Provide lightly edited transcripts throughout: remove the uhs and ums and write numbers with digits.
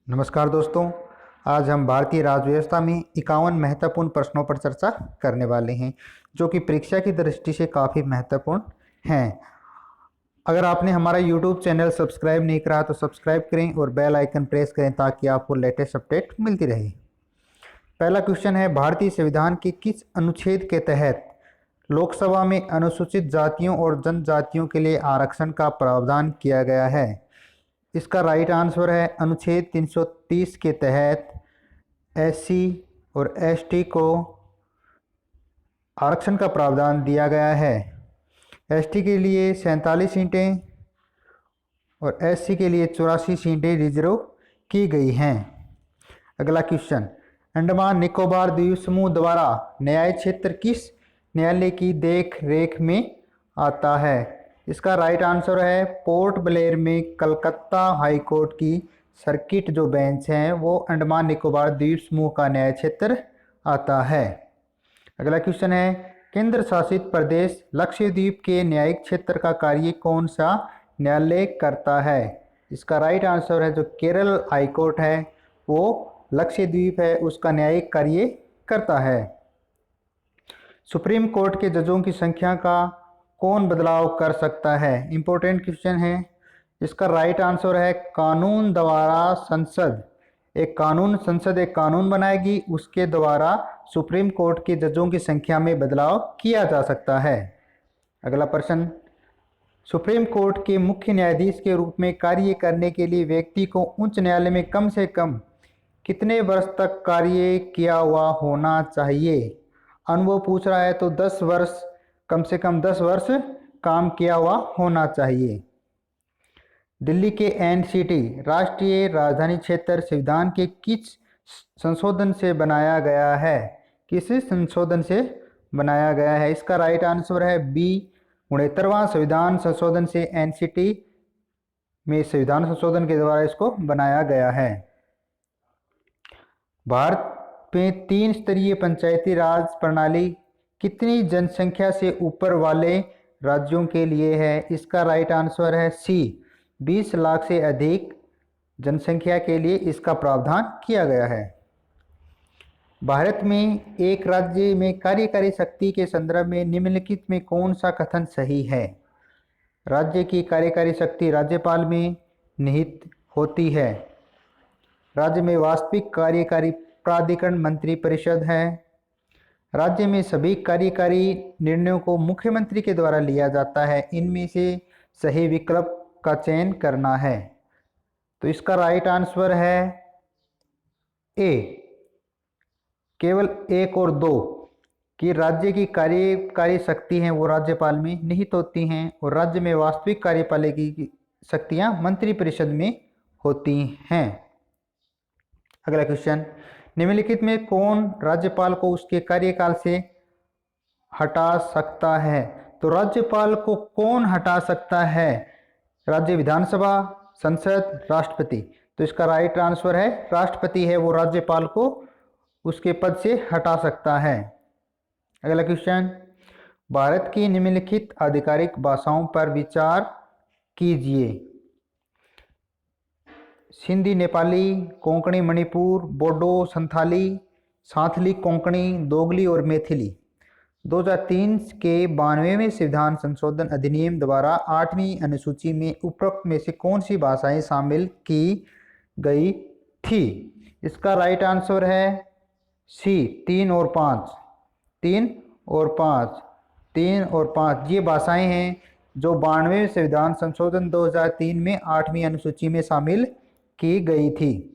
नमस्कार दोस्तों। आज हम भारतीय राज्य व्यवस्था में 51 महत्वपूर्ण प्रश्नों पर चर्चा करने वाले हैं जो कि परीक्षा की दृष्टि से काफ़ी महत्वपूर्ण हैं। अगर आपने हमारा YouTube चैनल सब्सक्राइब नहीं करा तो सब्सक्राइब करें और बेल आइकन प्रेस करें ताकि आपको लेटेस्ट अपडेट मिलती रहे। पहला क्वेश्चन है, भारतीय संविधान के किस अनुच्छेद के तहत लोकसभा में अनुसूचित जातियों और जनजातियों के लिए आरक्षण का प्रावधान किया गया है? इसका राइट आंसर है अनुच्छेद 330 के तहत एससी और एसटी को आरक्षण का प्रावधान दिया गया है। एसटी के लिए 47 सीटें और एससी के लिए 84 सीटें रिजर्व की गई हैं। अगला क्वेश्चन, अंडमान निकोबार द्वीप समूह द्वारा न्यायिक क्षेत्र किस न्यायालय की देख रेख में आता है? इसका राइट आंसर है पोर्ट ब्लेयर में कलकत्ता हाई कोर्ट की सर्किट जो बेंच है वो अंडमान निकोबार द्वीप समूह का न्याय क्षेत्र आता है। अगला क्वेश्चन है, केंद्र शासित प्रदेश लक्षद्वीप के न्यायिक क्षेत्र का कार्य कौन सा न्यायालय करता है? इसका राइट आंसर है जो केरल हाई कोर्ट है वो लक्षद्वीप है उसका न्यायिक कार्य करता है। सुप्रीम कोर्ट के जजों की संख्या का कौन बदलाव कर सकता है? इंपॉर्टेंट क्वेश्चन है। इसका राइट आंसर है कानून द्वारा संसद एक कानून बनाएगी, उसके द्वारा सुप्रीम कोर्ट के जजों की संख्या में बदलाव किया जा सकता है। अगला प्रश्न, सुप्रीम कोर्ट के मुख्य न्यायाधीश के रूप में कार्य करने के लिए व्यक्ति को उच्च न्यायालय में कम से कम कितने वर्ष तक कार्य किया हुआ होना चाहिए? अनुभव पूछ रहा है तो 10 वर्ष, कम से कम 10 वर्ष काम किया हुआ होना चाहिए। दिल्ली के एनसीटी राष्ट्रीय राजधानी क्षेत्र संविधान के किस संशोधन से बनाया गया है? किस संशोधन से बनाया गया है? इसका राइट आंसर है बी 69वां संविधान संशोधन से एनसीटी में संविधान संशोधन के द्वारा इसको बनाया गया है। भारत में 3 स्तरीय पंचायती राज प्रणाली कितनी जनसंख्या से ऊपर वाले राज्यों के लिए है? इसका राइट आंसर है सी 20 लाख से अधिक जनसंख्या के लिए इसका प्रावधान किया गया है। भारत में एक राज्य में कार्यकारी शक्ति के संदर्भ में निम्नलिखित में कौन सा कथन सही है? राज्य की कार्यकारी शक्ति राज्यपाल में निहित होती है। राज्य में वास्तविक कार्यकारी प्राधिकरण मंत्रिपरिषद है। राज्य में सभी कार्यकारी निर्णयों को मुख्यमंत्री के द्वारा लिया जाता है। इनमें से सही विकल्प का चयन करना है। तो इसका राइट आंसर है ए, केवल 1 और 2 कि राज्य की कार्यकारी शक्ति हैं वो राज्यपाल में निहित होती हैं और राज्य में वास्तविक कार्यपालिका शक्तियां मंत्रिपरिषद में होती हैं। अगला क्वेश्चन, निम्नलिखित में कौन राज्यपाल को उसके कार्यकाल से हटा सकता है? तो राज्यपाल को कौन हटा सकता है? राज्य विधानसभा, संसद, राष्ट्रपति। तो इसका राइट आंसर है राष्ट्रपति है वो राज्यपाल को उसके पद से हटा सकता है। अगला क्वेश्चन, भारत की निम्नलिखित आधिकारिक भाषाओं पर विचार कीजिए। सिंधी, नेपाली, कोंकणी, मणिपुर, बोडो, संथाली, सांथली, कोंकणी, दोगली और मैथिली। 2003 के 92वें संविधान संशोधन अधिनियम द्वारा 8वीं अनुसूची में उपरोक्त में से कौन सी भाषाएं शामिल की गई थी? इसका राइट आंसर है सी 3 और 5। 3 और 5, 3 और 5 ये भाषाएं हैं जो 92वें संविधान संशोधन 2003 में 8वीं अनुसूची में शामिल की गई थी।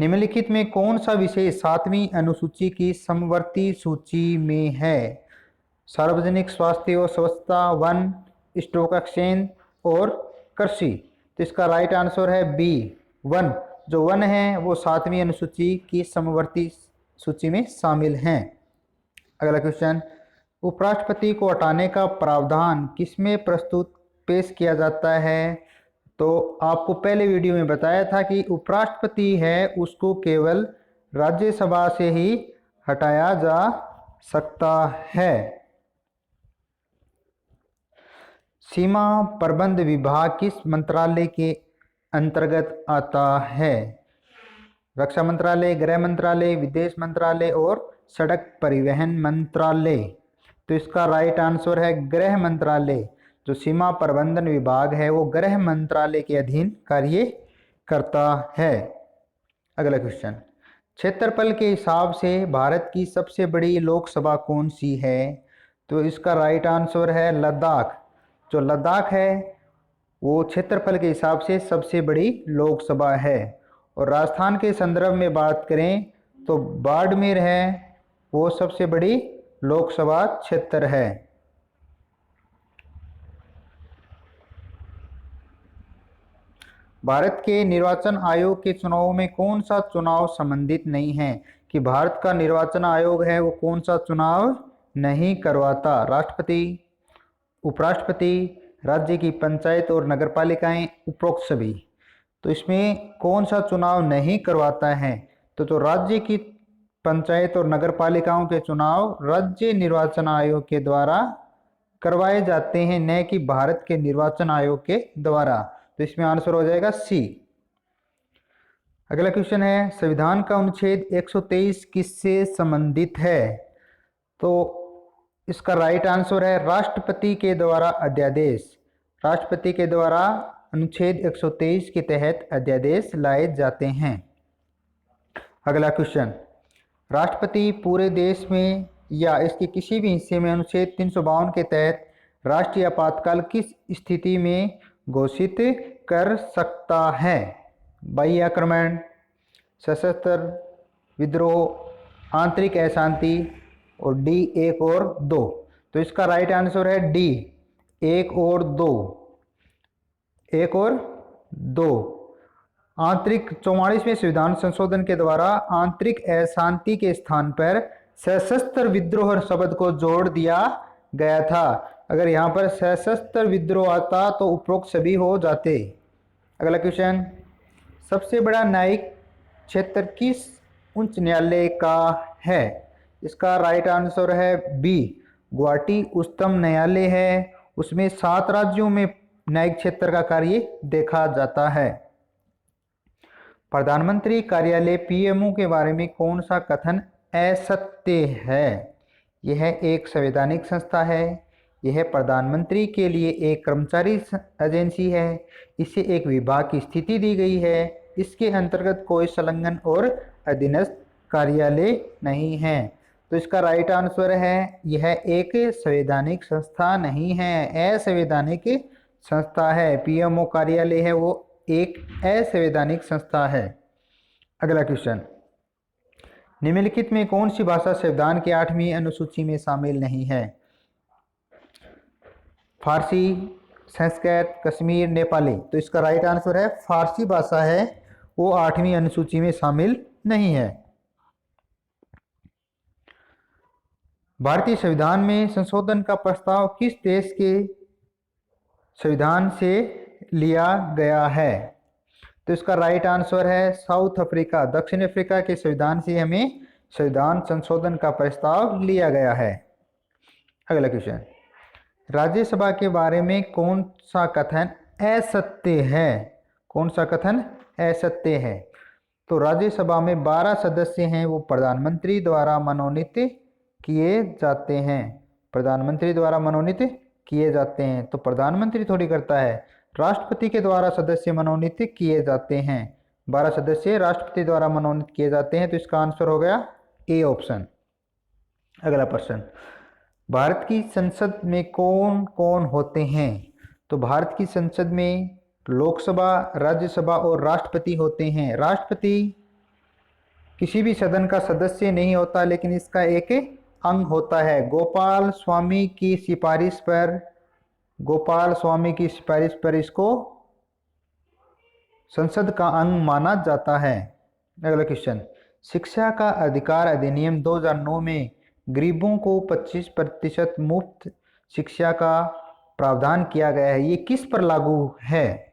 निम्नलिखित में कौन सा विषय 7वीं अनुसूची की समवर्ती सूची में है? सार्वजनिक स्वास्थ्य और स्वच्छता, वन, स्टॉक एक्सचेंज और कृषि। तो इसका राइट आंसर है बी वन। जो वन है वो 7वीं अनुसूची की समवर्ती सूची में शामिल हैं। अगला क्वेश्चन, उपराष्ट्रपति को हटाने का प्रावधान किसमें प्रस्तुत पेश किया जाता है? तो आपको पहले वीडियो में बताया था कि उपराष्ट्रपति है उसको केवल राज्यसभा से ही हटाया जा सकता है। सीमा प्रबंध विभाग किस मंत्रालय के अंतर्गत आता है? रक्षा मंत्रालय, गृह मंत्रालय, विदेश मंत्रालय और सड़क परिवहन मंत्रालय। तो इसका राइट आंसर है गृह मंत्रालय। जो सीमा प्रबंधन विभाग है वो गृह मंत्रालय के अधीन कार्य करता है। अगला क्वेश्चन, क्षेत्रफल के हिसाब से भारत की सबसे बड़ी लोकसभा कौन सी है? तो इसका राइट आंसर है लद्दाख। जो लद्दाख है वो क्षेत्रफल के हिसाब से सबसे बड़ी लोकसभा है। और राजस्थान के संदर्भ में बात करें तो बाड़मेर है वो सबसे बड़ी लोकसभा क्षेत्र है। भारत के निर्वाचन आयोग के चुनाव में कौन सा चुनाव संबंधित नहीं है? कि भारत का निर्वाचन आयोग है वो कौन सा चुनाव नहीं करवाता? राष्ट्रपति, उपराष्ट्रपति, राज्य की पंचायत और नगरपालिकाएं, उपरोक्त सभी। तो इसमें कौन सा चुनाव नहीं करवाता है? तो जो राज्य की पंचायत और नगरपालिकाओं के चुनाव राज्य निर्वाचन आयोग के द्वारा करवाए जाते हैं, न कि भारत के निर्वाचन आयोग के द्वारा। तो इसमें आंसर हो जाएगा सी। अगला क्वेश्चन है, संविधान का अनुच्छेद 123 किससे संबंधित है? तो इसका राइट आंसर है राष्ट्रपति के द्वारा अध्यादेश। राष्ट्रपति के द्वारा अनुच्छेद 123 के तहत अध्यादेश लाए जाते हैं। अगला क्वेश्चन, राष्ट्रपति पूरे देश में या इसके किसी भी हिस्से में अनुच्छेद 352 के तहत राष्ट्रीय आपातकाल किस स्थिति में घोषित कर सकता है? बाह्य आक्रमण, सशस्त्र विद्रोह, आंतरिक अशांति और डी 1 और 2। तो इसका राइट आंसर है डी 1 और 2। 1 और 2। आंतरिक 44वें संविधान संशोधन के द्वारा आंतरिक अशांति के स्थान पर सशस्त्र विद्रोह शब्द को जोड़ दिया गया था। अगर यहाँ पर सशस्त्र विद्रोह आता तो उपरोक्त सभी हो जाते। अगला क्वेश्चन, सबसे बड़ा न्यायिक क्षेत्र किस उच्च न्यायालय का है? इसका राइट आंसर है बी, गुवाहाटी उच्चतम न्यायालय है। उसमें 7 राज्यों में न्यायिक क्षेत्र का कार्य देखा जाता है। प्रधानमंत्री कार्यालय पीएमओ के बारे में कौन सा कथन असत्य है? यह एक संवैधानिक संस्था है। यह प्रधानमंत्री के लिए एक कर्मचारी एजेंसी है। इसे एक विभाग की स्थिति दी गई है। इसके अंतर्गत कोई संलग्न और अधीनस्थ कार्यालय नहीं है। तो इसका राइट आंसर है यह एक संवैधानिक संस्था नहीं है, असंवैधानिक संस्था है। पीएमओ कार्यालय है वो एक असंवैधानिक संस्था है। अगला क्वेश्चन, निम्नलिखित में कौन सी भाषा संविधान की 8वीं अनुसूची में शामिल नहीं है? फारसी, संस्कृत, कश्मीर, नेपाली। तो इसका राइट आंसर है फारसी भाषा है वो 8वीं अनुसूची में शामिल नहीं है। भारतीय संविधान में संशोधन का प्रस्ताव किस देश के संविधान से लिया गया है? तो इसका राइट आंसर है साउथ अफ्रीका। दक्षिण अफ्रीका के संविधान से हमें संविधान संशोधन का प्रस्ताव लिया गया है। अगला क्वेश्चन, राज्यसभा के बारे में कौन सा कथन असत्य है? कौन सा कथन असत्य है? तो राज्यसभा में 12 सदस्य हैं वो प्रधानमंत्री द्वारा मनोनीत किए जाते हैं। प्रधानमंत्री द्वारा मनोनीत किए जाते हैं। तो प्रधानमंत्री थोड़ी करता है, राष्ट्रपति के द्वारा सदस्य मनोनीत किए जाते हैं। 12 सदस्य राष्ट्रपति द्वारा मनोनीत किए जाते हैं। तो इसका आंसर हो गया ए ऑप्शन। अगला प्रश्न, भारत की संसद में कौन कौन होते हैं? तो भारत की संसद में लोकसभा, राज्यसभा और राष्ट्रपति होते हैं। राष्ट्रपति किसी भी सदन का सदस्य नहीं होता, लेकिन इसका एक अंग होता है। गोपाल स्वामी की सिफारिश पर इसको संसद का अंग माना जाता है। अगला क्वेश्चन, शिक्षा का अधिकार अधिनियम 2009 में गरीबों को 25% मुफ्त शिक्षा का प्रावधान किया गया है। ये किस पर लागू है?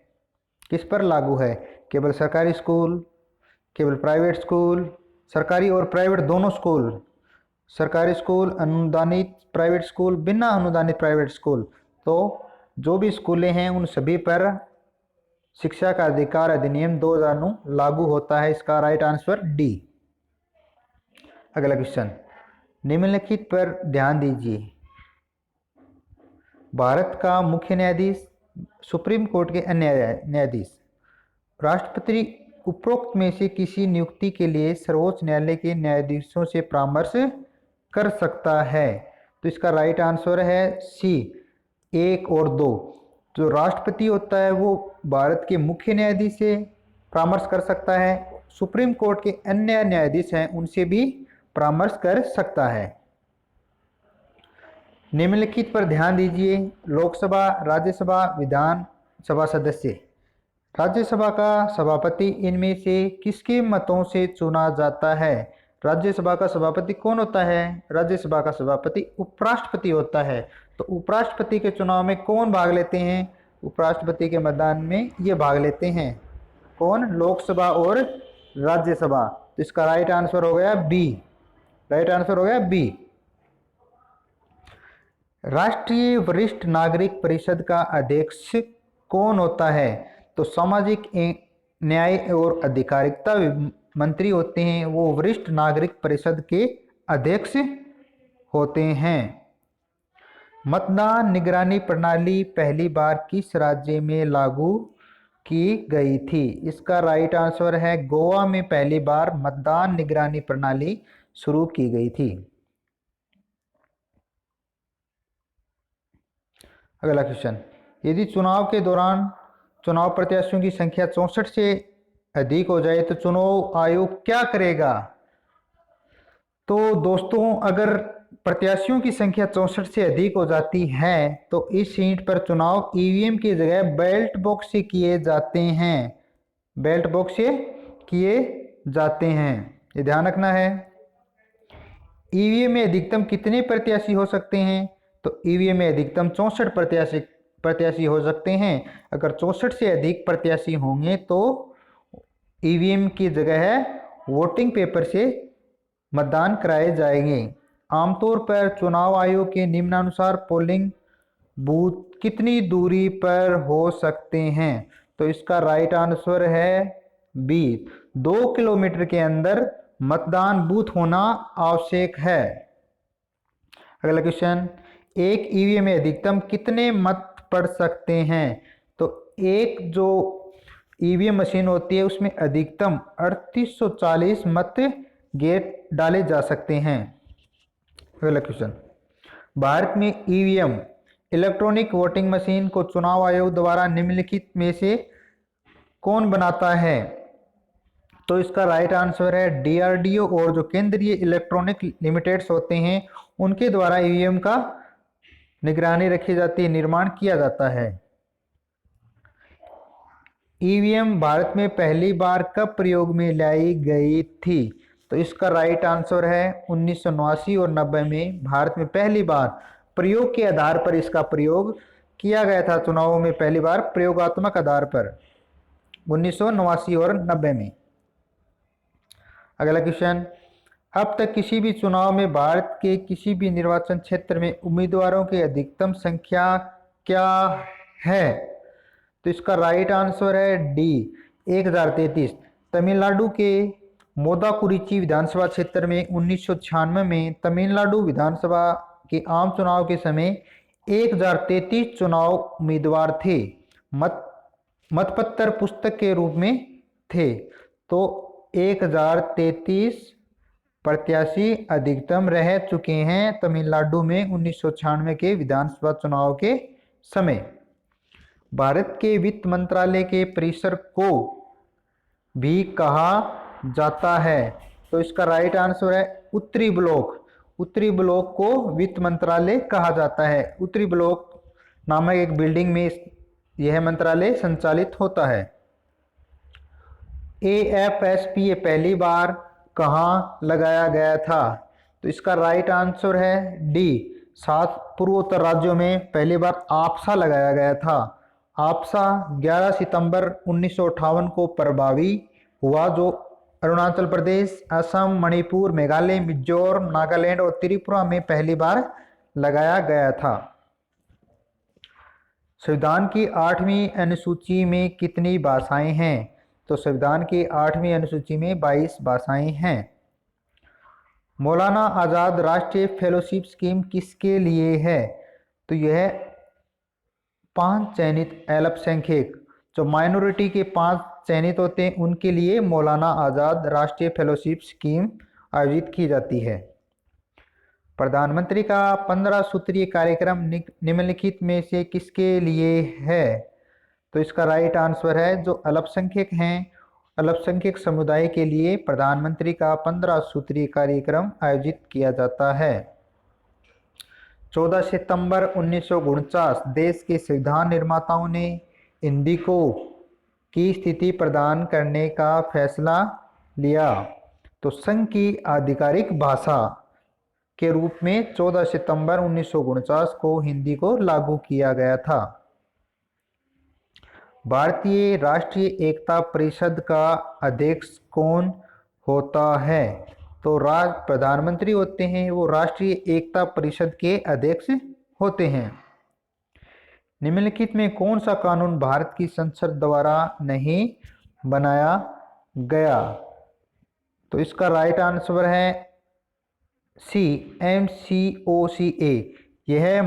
किस पर लागू है? केवल सरकारी स्कूल, केवल प्राइवेट स्कूल, सरकारी और प्राइवेट दोनों स्कूल, सरकारी स्कूल, अनुदानित प्राइवेट स्कूल, बिना अनुदानित प्राइवेट स्कूल। तो जो भी स्कूलें हैं उन सभी पर शिक्षा का अधिकार अधिनियम 2009 लागू होता है। इसका राइट आंसर डी। अगला क्वेश्चन, निम्नलिखित पर ध्यान दीजिए। भारत का मुख्य न्यायाधीश, सुप्रीम कोर्ट के अन्य न्यायाधीश, राष्ट्रपति उपरोक्त में से किसी नियुक्ति के लिए सर्वोच्च न्यायालय के न्यायाधीशों से परामर्श कर सकता है। तो इसका राइट आंसर है सी, 1 और 2। जो राष्ट्रपति होता है वो भारत के मुख्य न्यायाधीश से परामर्श कर सकता है, सुप्रीम कोर्ट के अन्य न्यायाधीश हैं उनसे भी परामर्श कर सकता है। निम्नलिखित पर ध्यान दीजिए। लोकसभा, राज्यसभा, विधानसभा सदस्य। राज्यसभा का सभापति इनमें से किसके मतों से चुना जाता है? राज्यसभा का सभापति कौन होता है? राज्यसभा का सभापति उपराष्ट्रपति होता है। तो उपराष्ट्रपति के चुनाव में कौन भाग लेते हैं? उपराष्ट्रपति के मतदान में ये भाग लेते हैं। कौन? लोकसभा और राज्यसभा। तो इसका राइट आंसर हो गया बी। राइट आंसर हो गया बी। राष्ट्रीय वरिष्ठ नागरिक परिषद का अध्यक्ष कौन होता है? तो सामाजिक न्याय और अधिकारिता मंत्री होते हैं, वो वरिष्ठ नागरिक परिषद के अध्यक्ष होते हैं। मतदान निगरानी प्रणाली पहली बार किस राज्य में लागू की गई थी? इसका राइट आंसर है गोवा में पहली बार मतदान निगरानी प्रणाली शुरू की गई थी। अगला क्वेश्चन, यदि चुनाव के दौरान चुनाव प्रत्याशियों की संख्या 64 से अधिक हो जाए तो चुनाव आयोग क्या करेगा? तो दोस्तों, अगर प्रत्याशियों की संख्या 64 से अधिक हो जाती है तो इस सीट पर चुनाव ईवीएम की जगह बैलेट बॉक्स से किए जाते हैं। बैलेट बॉक्स से किए जाते हैं, ये ध्यान रखना है। ईवीएम में अधिकतम कितने प्रत्याशी हो सकते हैं? तो ईवीएम में अधिकतम 64 प्रत्याशी हो सकते हैं। अगर 64 से अधिक प्रत्याशी होंगे तो ईवीएम की जगह वोटिंग पेपर से मतदान कराए जाएंगे। आमतौर पर चुनाव आयोग के निम्नानुसार पोलिंग बूथ कितनी दूरी पर हो सकते हैं? तो इसका राइट आंसर है बी, 2 किलोमीटर के अंदर मतदान बूथ होना आवश्यक है। अगला क्वेश्चन, एक ईवीएम में अधिकतम कितने मत पढ़ सकते हैं? तो एक जो ईवीएम मशीन होती है उसमें अधिकतम 3840 मत गेट डाले जा सकते हैं। अगला क्वेश्चन, भारत में ईवीएम इलेक्ट्रॉनिक वोटिंग मशीन को चुनाव आयोग द्वारा निम्नलिखित में से कौन बनाता है? तो इसका राइट आंसर है डीआरडीओ और जो केंद्रीय इलेक्ट्रॉनिक लिमिटेड्स होते हैं उनके द्वारा ईवीएम का निगरानी रखी जाती है, निर्माण किया जाता है। ईवीएम भारत में पहली बार कब प्रयोग में लाई गई थी? तो इसका राइट आंसर है 1989 और 90 में भारत में पहली बार प्रयोग के आधार पर इसका प्रयोग किया गया था। चुनावों में पहली बार प्रयोगात्मक आधार पर 1989 और 90 में। अगला क्वेश्चन, अब तक किसी भी चुनाव में भारत के किसी भी निर्वाचन क्षेत्र में उम्मीदवारों की अधिकतम संख्या क्या है? तो इसका राइट आंसर है डी, 1033। तमिलनाडु के मोदाकुरिची विधानसभा क्षेत्र में 1996 में तमिलनाडु विधानसभा के आम चुनाव के समय 1033 चुनाव उम्मीदवार थे, मतपत्र पुस्तक के रूप में थे। तो 1033 प्रत्याशी अधिकतम रह चुके हैं तमिलनाडु में 1996 के विधानसभा चुनाव के समय। भारत के वित्त मंत्रालय के परिसर को भी कहा जाता है। तो इसका राइट आंसर है उत्तरी ब्लॉक। उत्तरी ब्लॉक को वित्त मंत्रालय कहा जाता है। उत्तरी ब्लॉक नामक एक बिल्डिंग में यह मंत्रालय संचालित होता है। AFSPA पहली बार कहाँ लगाया गया था? तो इसका राइट आंसर है डी, 7 पूर्वोत्तर राज्यों में पहली बार आपसा लगाया गया था। आपसा 11 सितंबर 1958 को प्रभावी हुआ, जो अरुणाचल प्रदेश, असम, मणिपुर, मेघालय, मिजोरम, नागालैंड और त्रिपुरा में पहली बार लगाया गया था। संविधान की 8वीं अनुसूची में कितनी भाषाएं हैं? तो संविधान की 8वीं अनुसूची में 22 भाषाएं हैं। मौलाना आज़ाद राष्ट्रीय फेलोशिप स्कीम किसके लिए है? तो यह 5 चयनित अल्पसंख्यक, जो माइनॉरिटी के 5 चयनित होते हैं, उनके लिए मौलाना आज़ाद राष्ट्रीय फेलोशिप स्कीम आयोजित की जाती है। प्रधानमंत्री का 15 सूत्रीय कार्यक्रम निम्नलिखित में से किसके लिए है? तो इसका राइट आंसर है जो अल्पसंख्यक हैं, अल्पसंख्यक समुदाय के लिए प्रधानमंत्री का 15 सूत्रीय कार्यक्रम आयोजित किया जाता है। 14 सितंबर 1949 देश के संविधान निर्माताओं ने हिंदी को की स्थिति प्रदान करने का फैसला लिया। तो संघ की आधिकारिक भाषा के रूप में 14 सितंबर 1949 को हिंदी को लागू किया गया था। भारतीय राष्ट्रीय एकता परिषद का अध्यक्ष कौन होता है? तो प्रधानमंत्री होते हैं, वो राष्ट्रीय एकता परिषद के अध्यक्ष होते हैं। निम्नलिखित में कौन सा कानून भारत की संसद द्वारा नहीं बनाया गया? तो इसका राइट आंसर है सी, MCOCA। यह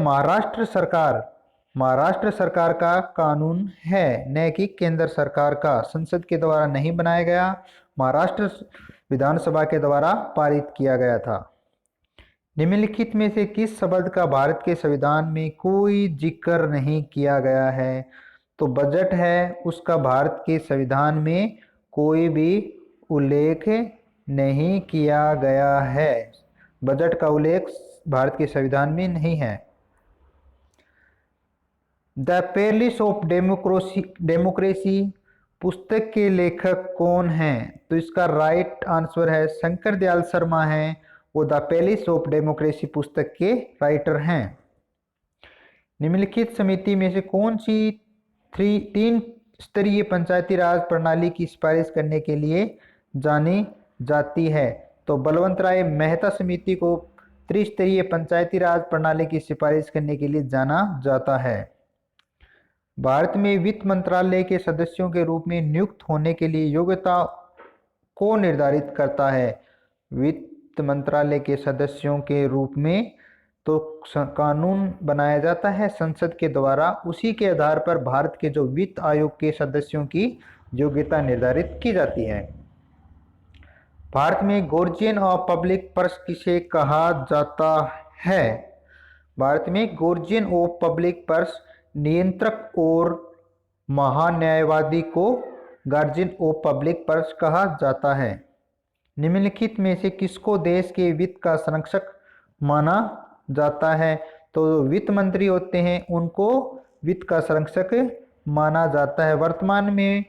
महाराष्ट्र सरकार का कानून है, न कि केंद्र सरकार का। संसद के द्वारा नहीं बनाया गया, महाराष्ट्र विधानसभा के द्वारा पारित किया गया था। निम्नलिखित में से किस शब्द का भारत के संविधान में कोई जिक्र नहीं किया गया है? तो बजट है, उसका भारत के संविधान में कोई भी उल्लेख नहीं किया गया है। बजट का उल्लेख भारत के संविधान में नहीं है। द पेरिस ऑफ डेमोक्रेसी पुस्तक के लेखक कौन हैं? तो इसका राइट आंसर है शंकर दयाल शर्मा हैं, वो द पेरिस ऑफ डेमोक्रेसी पुस्तक के राइटर हैं। निम्नलिखित समिति में से कौन सी 3 स्तरीय पंचायती राज प्रणाली की सिफारिश करने के लिए जानी जाती है? तो बलवंत राय मेहता समिति को त्रिस्तरीय पंचायती राज प्रणाली की सिफारिश करने के लिए जाना जाता है। भारत में वित्त मंत्रालय के सदस्यों के रूप में नियुक्त होने के लिए योग्यता को निर्धारित करता है? वित्त मंत्रालय के सदस्यों के रूप में तो कानून बनाया जाता है संसद के द्वारा, उसी के आधार पर भारत के जो वित्त आयोग के सदस्यों की योग्यता निर्धारित की जाती है। भारत में गार्जियन ऑफ पब्लिक पर्स किसे कहा जाता है? भारत में गार्जियन ऑफ पब्लिक पर्स नियंत्रक और महान्यायवादी को गार्जियन ऑफ पब्लिक पर्स कहा जाता है। निम्नलिखित में से किसको देश के वित्त का संरक्षक माना जाता है? तो वित्त मंत्री होते हैं, उनको वित्त का संरक्षक माना जाता है। वर्तमान में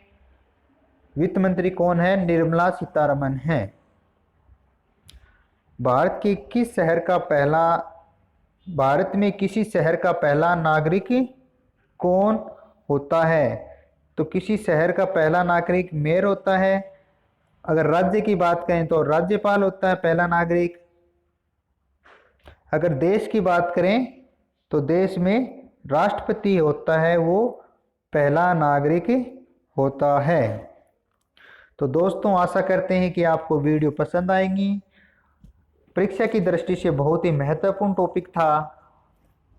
वित्त मंत्री कौन है? निर्मला सीतारमण है। भारत में किसी शहर का पहला नागरिक कौन होता है? तो किसी शहर का पहला नागरिक मेयर होता है। अगर राज्य की बात करें तो राज्यपाल होता है पहला नागरिक। अगर देश की बात करें तो देश में राष्ट्रपति होता है, वो पहला नागरिक होता है। तो दोस्तों, आशा करते हैं कि आपको वीडियो पसंद आएगी। परीक्षा की दृष्टि से बहुत ही महत्वपूर्ण टॉपिक था,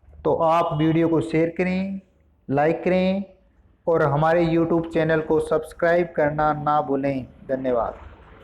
तो आप वीडियो को शेयर करें, लाइक करें और हमारे YouTube चैनल को सब्सक्राइब करना ना भूलें। धन्यवाद।